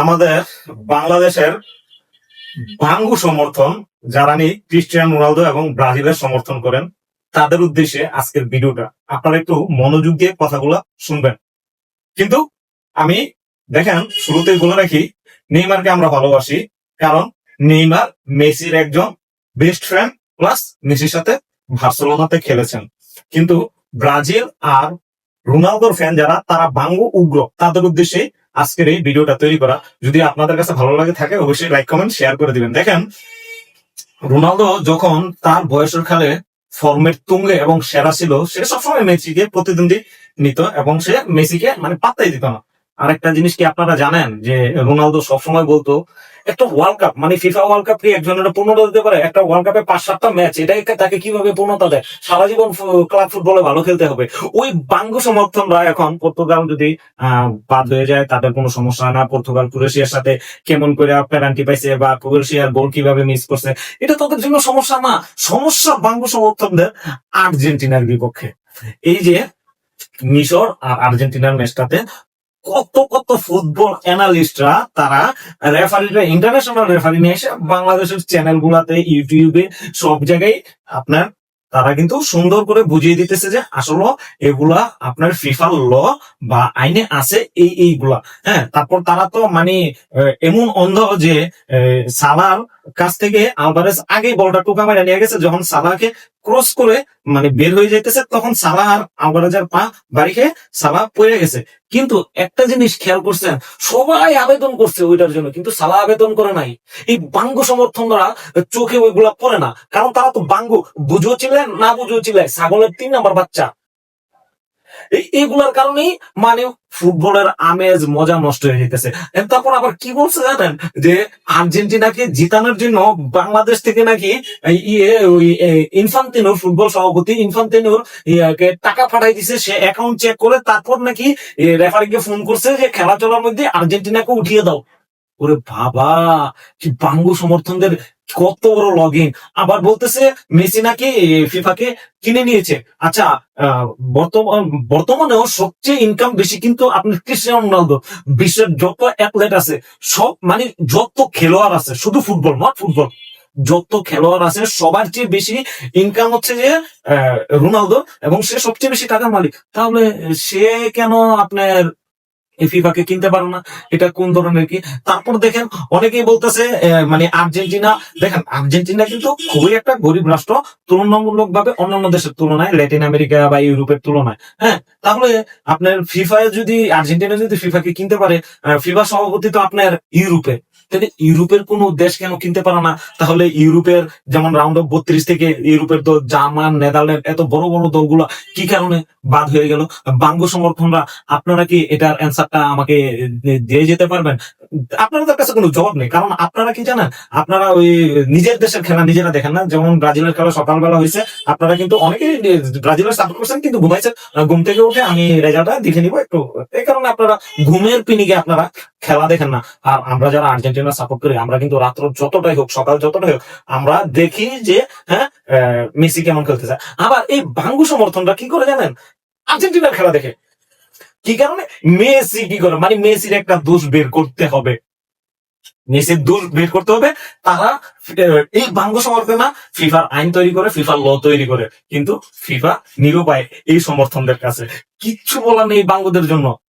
আমাদের বাংলাদেশের বাঙ্গু সমর্থন যারা নি ক্রিস্টিয়ানো রোনালদো এবং ব্রাজিলের সমর্থন করেন তাদের উদ্দেশ্যে আজকের ভিডিওটা আপনারা একটু মনোযোগ দিয়ে কথাগুলো শুনবেন। কিন্তু আমি দেখেন শুরুতেই বলে রাখি, নেইমারকে আমরা ভালোবাসি কারণ নেইমার মেসির একজন বেস্ট ফ্রেন্ড, প্লাস মেসির সাথে বার্সেলোনাতে খেলেছেন। কিন্তু ব্রাজিল আর রোনালদোর ফ্যান যারা তারা বাঙ্গু উগ্র, তাদের উদ্দেশ্যে আজকের এই ভিডিওটা তৈরি করা। যদি আপনাদের কাছে ভালো লাগে থাকে অবশ্যই লাইক কমেন্ট শেয়ার করে দিবেন। দেখেন, রোনালদো যখন তার বয়সের কালে ফর্মের তুঙ্গে এবং সেরা ছিল, সে সবসময় মেসিকে প্রতিদ্বন্দ্বী নিত এবং সে মেসিকে মানে পাত্তাই দিত না। আরেকটা জিনিস কি আপনারা জানেন যে রোনালদো সবসময় বলতো একটা ওয়ার্ল্ড কাপ মানে ফিফা ওয়ার্ল্ড কাপ কি একজনের পূর্ণতা দিতে পারে? একটা ওয়ার্ল্ড কাপে 5-7টা ম্যাচ, এটাই তাকে কিভাবে পূর্ণতা দেয়? সারা জীবন ক্লাব ফুটবলে ভালো খেলতে হবে। ওই বাঙ্গু সমর্থনরা এখন পর্তুগাল যদি বাদ হয়ে যায় তাদের কোনো সমস্যা হয় না। পর্তুগাল ক্রোয়েশিয়ার সাথে কেমন করে পেনাল্টি পাইছে বা ক্রোয়েশিয়ার গোল কিভাবে মিস করছে, এটা তাদের জন্য সমস্যা না। সমস্যা বাঙ্গু সমর্থনদের আর্জেন্টিনার বিপক্ষে। এই যে মিশর আর আর্জেন্টিনার ম্যাচটাতে কত কত ফুটবল অ্যানালিস্টরা তারা রেফারিরা ইন্টারন্যাশনাল রেফারি নিয়ে এসে বাংলাদেশের চ্যানেল গুলাতে ইউটিউবে সব জায়গায় আপনার তারা কিন্তু সুন্দর করে বুঝিয়ে দিতেছে যে আসলে এগুলা আপনার ফিফার ল বা আইনে আছে এইগুলা। হ্যাঁ, তারপর তারা তো মানে এমন অন্ধ যে সালার কাছ থেকে আলভারেজ আগে বলটা টোকা মারা নিয়ে গেছে, যখন সালাহকে ক্রস করে মানে বের হয়ে যাইতেছে তখন সালাহ আর আলভারেজের পা বাড়ি খেয়ে সালাহ পড়ে গেছে। কিন্তু একটা জিনিস খেয়াল করছেন, সবাই আবেদন করছে ওইটার জন্য, কিন্তু সালাহ আবেদন করে নাই। এই বাঙ্গু সমর্থনরা চোখে ওইগুলা পড়ে না, কারণ তারা তো বাঙ্গু, বুঝো ছিলেন না বুঝো ছিলেন ছাগলের 3 নাম্বার বাচ্চা। এইগুলার কারণেই মানে ফুটবলের আমেজ মজা নষ্ট হয়ে যেতেছে। তারপর আবার কি বলছে জানেন, যে আর্জেন্টিনাকে জিতানোর জন্য বাংলাদেশ থেকে নাকি ইনফান্তিনোর ফুটবল সভাপতি ইনফান্তিনোর টাকা পাঠাই দিছে, সে অ্যাকাউন্ট চেক করে তারপর নাকি রেফারিকে ফোন করছে যে খেলা চলার মধ্যে আর্জেন্টিনাকে উঠিয়ে দাও। ওরে বাবা, কি বাঙ্গু সমর্থনদের কত বড় লগ ইন। আবার বলতেছে মেসি নাকি ফিফাকে কিনে নিয়েছে। আচ্ছা, বর্তমানেও সবচেয়ে ইনকাম বেশি কিন্তু আপনার ক্রিস্টিয়ানো রোনালদো। বিশ্বের যত অ্যাথলেট আছে সব মানে যত খেলোয়াড় আছে, শুধু ফুটবল নট ফুটবল, যত খেলোয়াড় আছে সবার চেয়ে বেশি ইনকাম হচ্ছে যে রোনালদো, এবং সে সবচেয়ে বেশি টাকার মালিক। তাহলে সে কেন আপনার ফিফাকে কিনতে পারো না? এটা কোন ধরনের কি? তারপর দেখেন অনেকেই বলতেছে মানে আর্জেন্টিনা, দেখেন আর্জেন্টিনা কিন্তু খুবই একটা গরিব রাষ্ট্র তুলনামূলক ভাবে অন্যান্য দেশের তুলনায়, ল্যাটিন আমেরিকা বা ইউরোপের তুলনায়। হ্যাঁ, তাহলে আপনার ফিফা যদি আর্জেন্টিনা যদি ফিফাকে কিনতে পারে, ফিফা সভাপতি তো আপনার ইউরোপে, তাহলে ইউরোপের কোন দেশ কেন কিনতে পারে না? তাহলে ইউরোপের যেমন রাউন্ড অফ 32 থেকে ইউরোপের তো জার্মান, নেদারল্যান্ড এত বড় বড় দলগুলো কি কারণে বাদ হয়ে গেল? বাঙ্গু সমর্থনরা আপনারা কি এটার অ্যান্সারটা আমাকে দিয়ে যেতে পারবেন? আপনাদের কাছে কোনো জবাব নেই, কারণ আপনারা কি জানেন, আপনারা ওই নিজের দেশের খেলা নিজেরা দেখেন না। যেমন ব্রাজিলের খেলা সকালবেলা হয়েছে, আপনারা কিন্তু অনেকেই ব্রাজিলের সাপোর্ট করছেন কিন্তু ঘুমাইছেন। ঘুম থেকে উঠে আমি রেজাল্টটা দেখে নিবো একটু, এই কারণে আপনারা ঘুমের পিনিকে আপনারা খেলা দেখেন না। আর আমরা যারা আর্জেন্টিনা সাপোর্ট করি, আমরা কিন্তু রাত্র যতটাই হোক সকাল যতটাই হোক আমরা দেখি যে হ্যাঁ মেসি কেমন খেলতেছে। আবার এই বাঙ্গু সমর্থনরা কি করে জানেন, আর্জেন্টিনার খেলা দেখে। কি কারণে? মেসি কি করে, মানে মেসির একটা দোষ বের করতে হবে, মেসির দোষ বের করতে হবে। তারা এই বাঙ্গু সমর্থন না, ফিফার আইন তৈরি করে, ফিফার ল তৈরি করে, কিন্তু ফিফা নিরুপায় এই সমর্থনদের কাছে। কিচ্ছু বলার নেই বাঙ্গুদের জন্য।